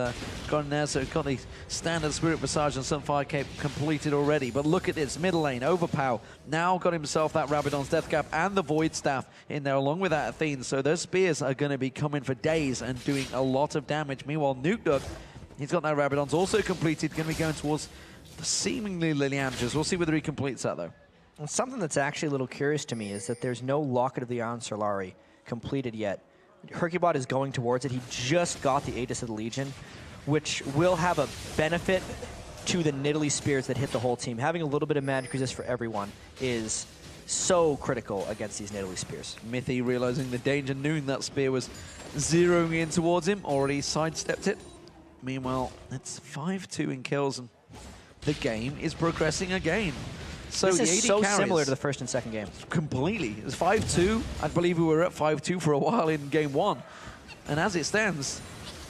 gone there. So got the standard Spirit Massage and Sunfire Cape completed already. But look at this. Middle lane, Overpow. Now got himself that Rabadon's Death Cap and the Void Staff in there along with that Athene. So those spears are going to be coming for days and doing a lot of damage. Meanwhile, Nuke Duck, he's got that Rabadon's also completed. Going to be going towards seemingly Liliandras. We'll see whether he completes that, though. And something that's actually a little curious to me is that there's no Locket of the Iron Solari completed yet. Hercubot is going towards it. He just got the Aegis of the Legion, which will have a benefit to the Nidalee spears that hit the whole team. Having a little bit of magic resist for everyone is so critical against these Nidalee spears. Mithy realizing the danger, knew that spear was zeroing in towards him, already sidestepped it. Meanwhile, it's 5-2 in kills, and the game is progressing again. So this the is AD so carries similar to the first and second game. Completely. It's 5-2. I believe we were at 5-2 for a while in game 1. And as it stands,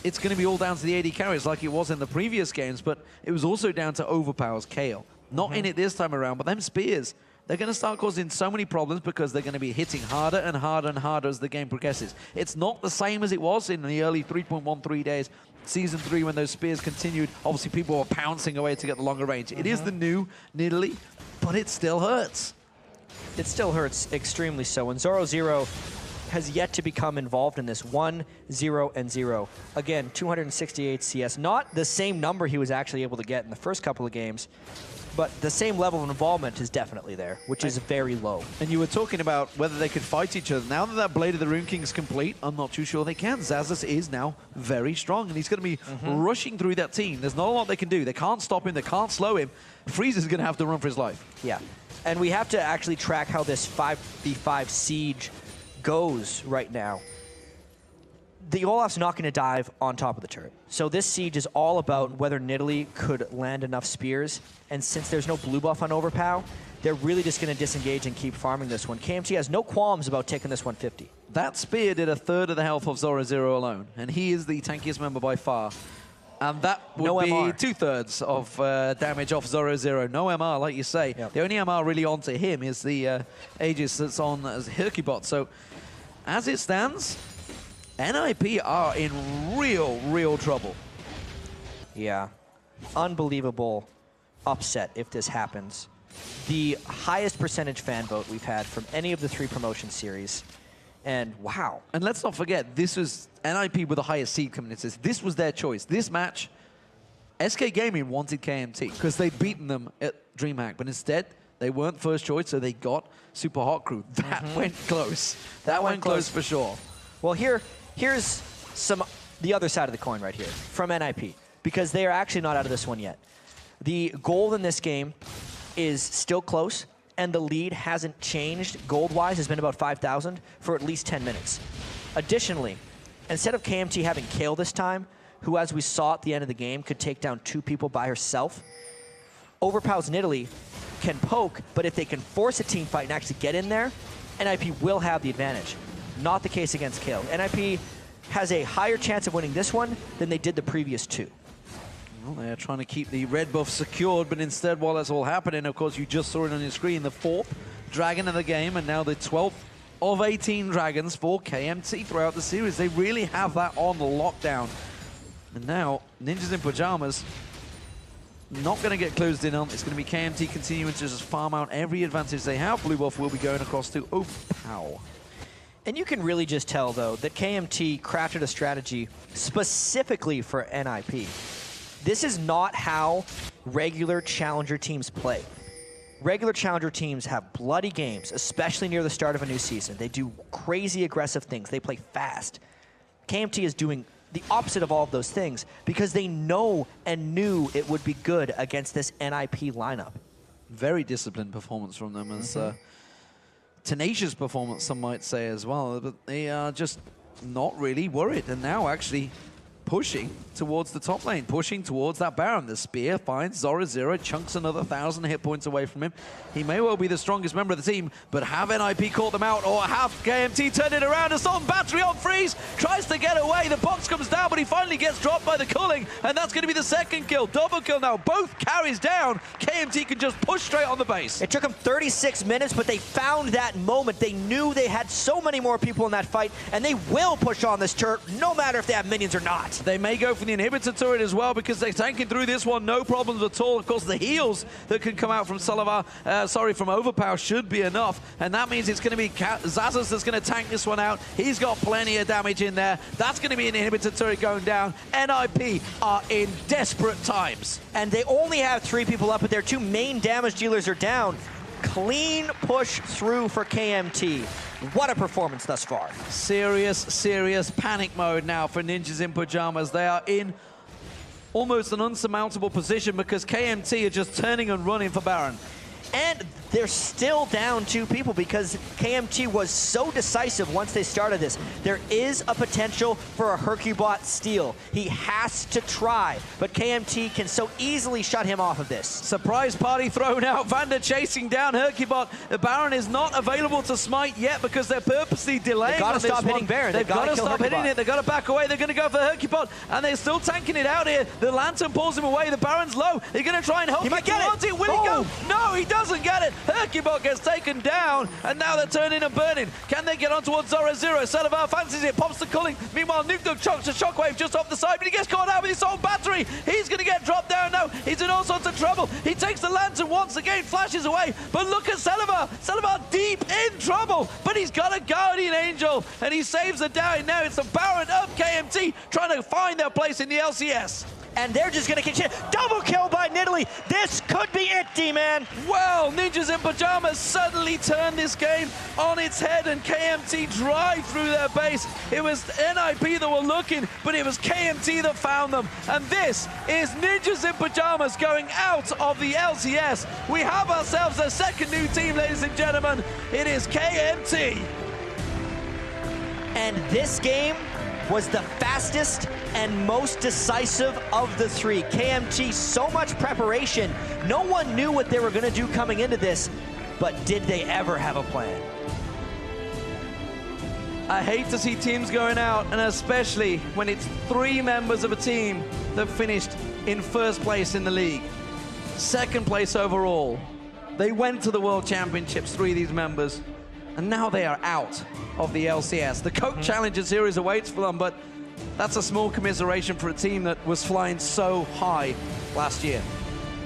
it's going to be all down to the AD carries like it was in the previous games, but it was also down to Overpower's Kale. Not in it this time around, but them spears, they're going to start causing so many problems because they're going to be hitting harder and harder and harder as the game progresses. It's not the same as it was in the early 3.13 days. Season 3, when those spears continued, obviously people were pouncing away to get the longer range. It is the new Nidalee, but it still hurts. It still hurts extremely so. And Zoro0 has yet to become involved in this 1-0 and 0. Again, 268 CS. Not the same number he was actually able to get in the first couple of games, but the same level of involvement is definitely there, which is very low. And you were talking about whether they could fight each other. Now that that Blade of the Rune King is complete, I'm not too sure they can. Xaxus is now very strong, and he's going to be rushing through that team. There's not a lot they can do. They can't stop him. They can't slow him. Freeze is going to have to run for his life. Yeah. And we have to actually track how this 5v5 siege goes right now. The Olaf's not going to dive on top of the turret. So this siege is all about whether Nidalee could land enough spears. And since there's no blue buff on Overpow, they're really just going to disengage and keep farming this one. KMT has no qualms about taking this 150. That spear did a third of the health of Zoro0 alone. And he is the tankiest member by far. And that would be MR. 2/3 of damage off Zoro0. No MR, like you say. Yep. The only MR really onto him is the Aegis that's on as Herkybot. So as it stands, NIP are in real trouble. Yeah. Unbelievable upset if this happens. The highest percentage fan vote we've had from any of the 3 promotion series. And wow. And let's not forget, this was NIP with the highest seed coming into this. This was their choice. This match, SK Gaming wanted KMT because they'd beaten them at DreamHack, but instead, they weren't first choice, so they got Super Hot Crew. That went close. That went close for sure. Well, here's the other side of the coin right here from NIP, because they are actually not out of this one yet. The goal in this game is still close, and the lead hasn't changed gold-wise. Has been about 5,000 for at least 10 minutes. Additionally, instead of KMT having Kale this time, who, as we saw at the end of the game, could take down 2 people by herself, Overpow's Nidalee can poke, but if they can force a team fight and actually get in there, NIP will have the advantage. Not the case against Kale. NIP has a higher chance of winning this one than they did the previous 2. Well, they're trying to keep the red buff secured, but instead, while that's all happening, of course, you just saw it on your screen, the 4th dragon of the game, and now the 12th of 18 dragons for KMT throughout the series. They really have that on lockdown. And now, Ninjas in Pyjamas, not going to get closed in on. It's going to be KMT continuing to just farm out every advantage they have. Blue buff will be going across to Overpow. And you can really just tell, though, that KMT crafted a strategy specifically for NIP. This is not how regular challenger teams play. Regular challenger teams have bloody games, especially near the start of a new season. They do crazy aggressive things. They play fast. KMT is doing the opposite of all of those things because they know and knew it would be good against this NIP lineup. Very disciplined performance from them. As tenacious performance, some might say as well. But they are just not really worried. And now actually pushing towards the top lane, pushing towards that Baron. The spear finds Zoro0, chunks another 1,000 hit points away from him. He may well be the strongest member of the team, but have NIP caught them out, or have KMT turned it around? Assault battery on Freeze, tries to get away, the box comes down, but he finally gets dropped by the culling, and that's going to be the 2nd kill. Double kill now, both carries down. KMT can just push straight on the base. It took them 36 minutes, but they found that moment. They knew they had so many more people in that fight, and they will push on this turret, no matter if they have minions or not. They may go for the inhibitor turret as well because they're tanking through this one, no problems at all. Of course, the heals that can come out from from Overpower should be enough, and that means it's going to be Xaxus that's going to tank this one out. He's got plenty of damage in there. That's going to be an inhibitor turret going down. NIP are in desperate times. And they only have 3 people up, but their 2 main damage dealers are down. Clean push through for KMT. What a performance thus far. Serious panic mode now for Ninjas in Pyjamas. They are in almost an unsurmountable position because KMT are just turning and running for Baron. And they're still down 2 people because KMT was so decisive once they started this. There is a potential for a Hercubot steal. He has to try, but KMT can so easily shut him off of this. Surprise party thrown out. Vander chasing down Hercubot. The Baron is not available to smite yet because they're purposely delaying. They've got to stop hitting Baron. They've got to stop hitting it. They've got to back away. They're going to go for Hercubot, and they're still tanking it out here. The Lantern pulls him away. The Baron's low. They're going to try and help him towards it. Will he go? No, he doesn't get it. Hercubot gets taken down, and now they're turning and burning. Can they get on towards Zora Zero? Selavar fancies it, pops the culling. Meanwhile, Nuke chokes a shockwave just off the side, but he gets caught out with his own battery. He's going to get dropped down now. He's in all sorts of trouble. He takes the Lantern once again, flashes away, but look at Selavar. Selavar deep in trouble, but he's got a Guardian Angel, and he saves the down. Now it's the Baron of KMT trying to find their place in the LCS. And they're just going to continue. Double kill by Nidalee. This could be it, D-Man. Well, Ninjas in Pyjamas suddenly turned this game on its head, and KMT drive through their base. It was NIP that were looking, but it was KMT that found them. And this is Ninjas in Pyjamas going out of the LCS. We have ourselves a second new team, ladies and gentlemen. It is KMT. And this game was the fastest and most decisive of the 3. KMT, so much preparation. No one knew what they were going to do coming into this, but did they ever have a plan? I hate to see teams going out, and especially when it's 3 members of a team that finished in first place in the league. Second place overall. They went to the World Championships, 3 of these members, and now they are out of the LCS. The Coke Challenger Series awaits for them, but that's a small commiseration for a team that was flying so high last year.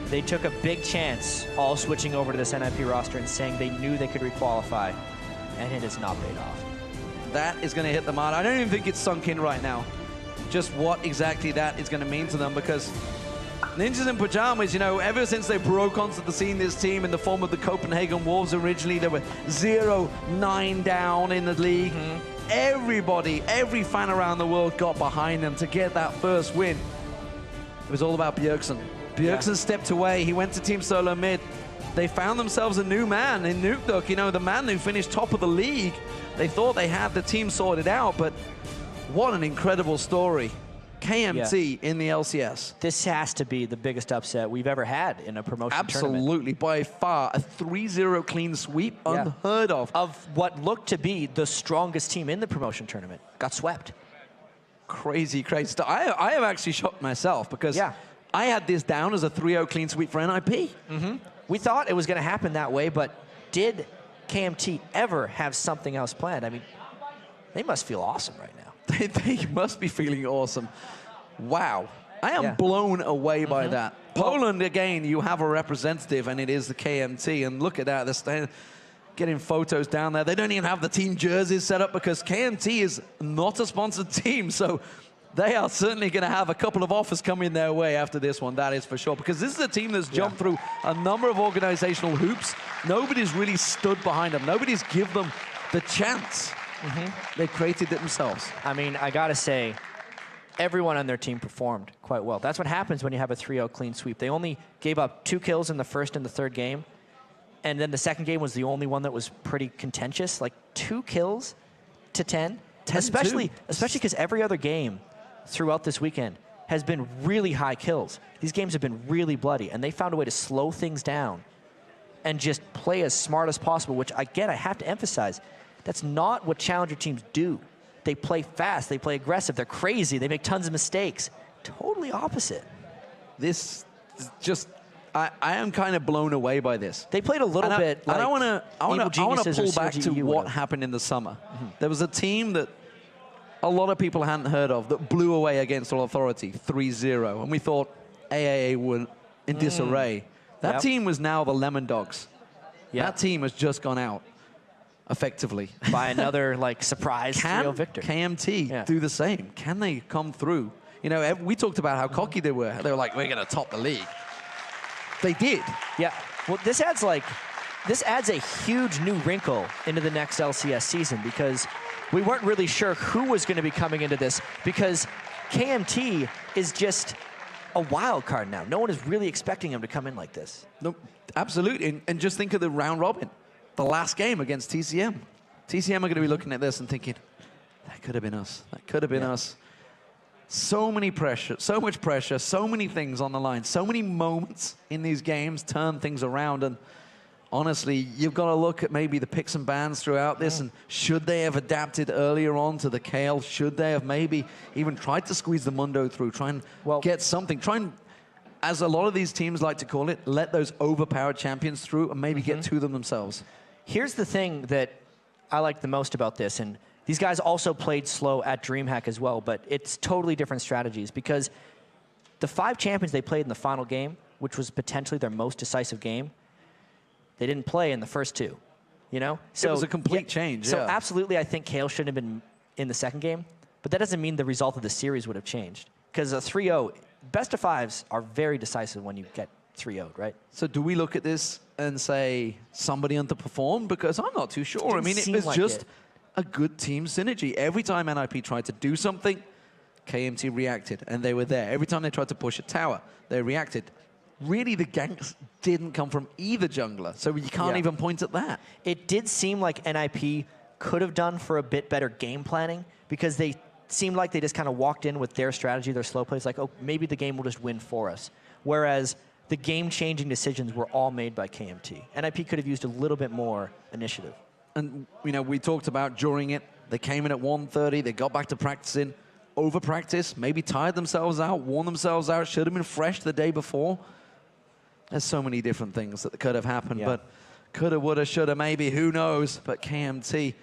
They took a big chance, all switching over to this NIP roster and saying they knew they could requalify, and it has not paid off. That is going to hit them hard. I don't even think it's sunk in right now, just what exactly that is going to mean to them, because Ninjas in Pyjamas, you know, ever since they broke onto the scene, this team in the form of the Copenhagen Wolves originally, they were 0-9 down in the league. Everybody, every fan around the world got behind them to get that first win. It was all about Bjergsen. Bjergsen stepped away. He went to Team Solo Mid. They found themselves a new man in Nuke, you know, the man who finished top of the league. They thought they had the team sorted out, but what an incredible story. KMT in the LCS. This has to be the biggest upset we've ever had in a promotion tournament. Absolutely, by far. A 3-0 clean sweep, unheard of. Of what looked to be the strongest team in the promotion tournament. Got swept. Crazy, crazy stuff. I am actually shocked myself because I had this down as a 3-0 clean sweep for NIP. We thought it was going to happen that way, but did KMT ever have something else planned? I mean, they must feel awesome right now. They must be feeling awesome. Wow. I am blown away by that. Poland, again, you have a representative, and it is the KMT. And look at that. They're standing, getting photos down there. They don't even have the team jerseys set up because KMT is not a sponsored team. So they are certainly going to have a couple of offers coming their way after this one. That is for sure. Because this is a team that's jumped through a number of organizational hoops. Nobody's really stood behind them. Nobody's given them the chance. They created it themselves. I mean, I got to say, everyone on their team performed quite well. That's what happens when you have a 3-0 clean sweep. They only gave up 2 kills in the first and the third game. And then the second game was the only one that was pretty contentious. Like 2 kills to 10. Especially because every other game throughout this weekend has been really high kills. These games have been really bloody. And they found a way to slow things down and just play as smart as possible, which, again, I have to emphasize, that's not what challenger teams do. They play fast, they play aggressive, they're crazy, they make tons of mistakes. Totally opposite. This is just, I am kind of blown away by this. They played a little bit like I want to pull back to what happened in the summer. There was a team that a lot of people hadn't heard of that blew away against All Authority 3-0. And we thought AAA were in disarray. That team was now the Lemon Dogs. That team has just gone out. Effectively. By another, like, surprise 3-0 victor. KMT do the same? Can they come through? You know, we talked about how cocky they were. They were like, we're going to top the league. They did. Yeah. Well, this adds a huge new wrinkle into the next LCS season because we weren't really sure who was going to be coming into this because KMT is just a wild card now. No one is really expecting him to come in like this. No, absolutely. And just think of the round robin, the last game against TCM. TCM are going to be looking at this and thinking, that could have been us. That could have been us. So many pressure, so much pressure, so many things on the line, so many moments in these games turn things around. And honestly, you've got to look at maybe the picks and bans throughout this, and should they have adapted earlier on to the Kale? Should they have maybe even tried to squeeze the Mundo through, try and get something, try and, as a lot of these teams like to call it, let those overpowered champions through and maybe get to them themselves? Here's the thing that I like the most about this, and these guys also played slow at DreamHack as well, but it's totally different strategies, because the 5 champions they played in the final game, which was potentially their most decisive game, they didn't play in the first 2, you know? So it was a complete change, So absolutely, I think Kale shouldn't have been in the second game, but that doesn't mean the result of the series would have changed. Because a 3-0, best of 5s are very decisive when you get 3-0'd, right? So do we look at this and say somebody underperformed? Because I'm not too sure. I mean, it was just a good team synergy. Every time NIP tried to do something, KMT reacted, and they were there. Every time they tried to push a tower, they reacted. Really, the ganks didn't come from either jungler, so you can't even point at that. It did seem like NIP could have done for a bit better game planning, because they seemed like they just kind of walked in with their strategy, their slow plays, like, oh, maybe the game will just win for us. Whereas the game-changing decisions were all made by KMT. NIP could have used a little bit more initiative. And, you know, we talked about during it, they came in at 1:30, they got back to practicing, over-practice, maybe tired themselves out, worn themselves out, should have been fresh the day before. There's so many different things that could have happened, but coulda, woulda, shoulda, maybe, who knows? But KMT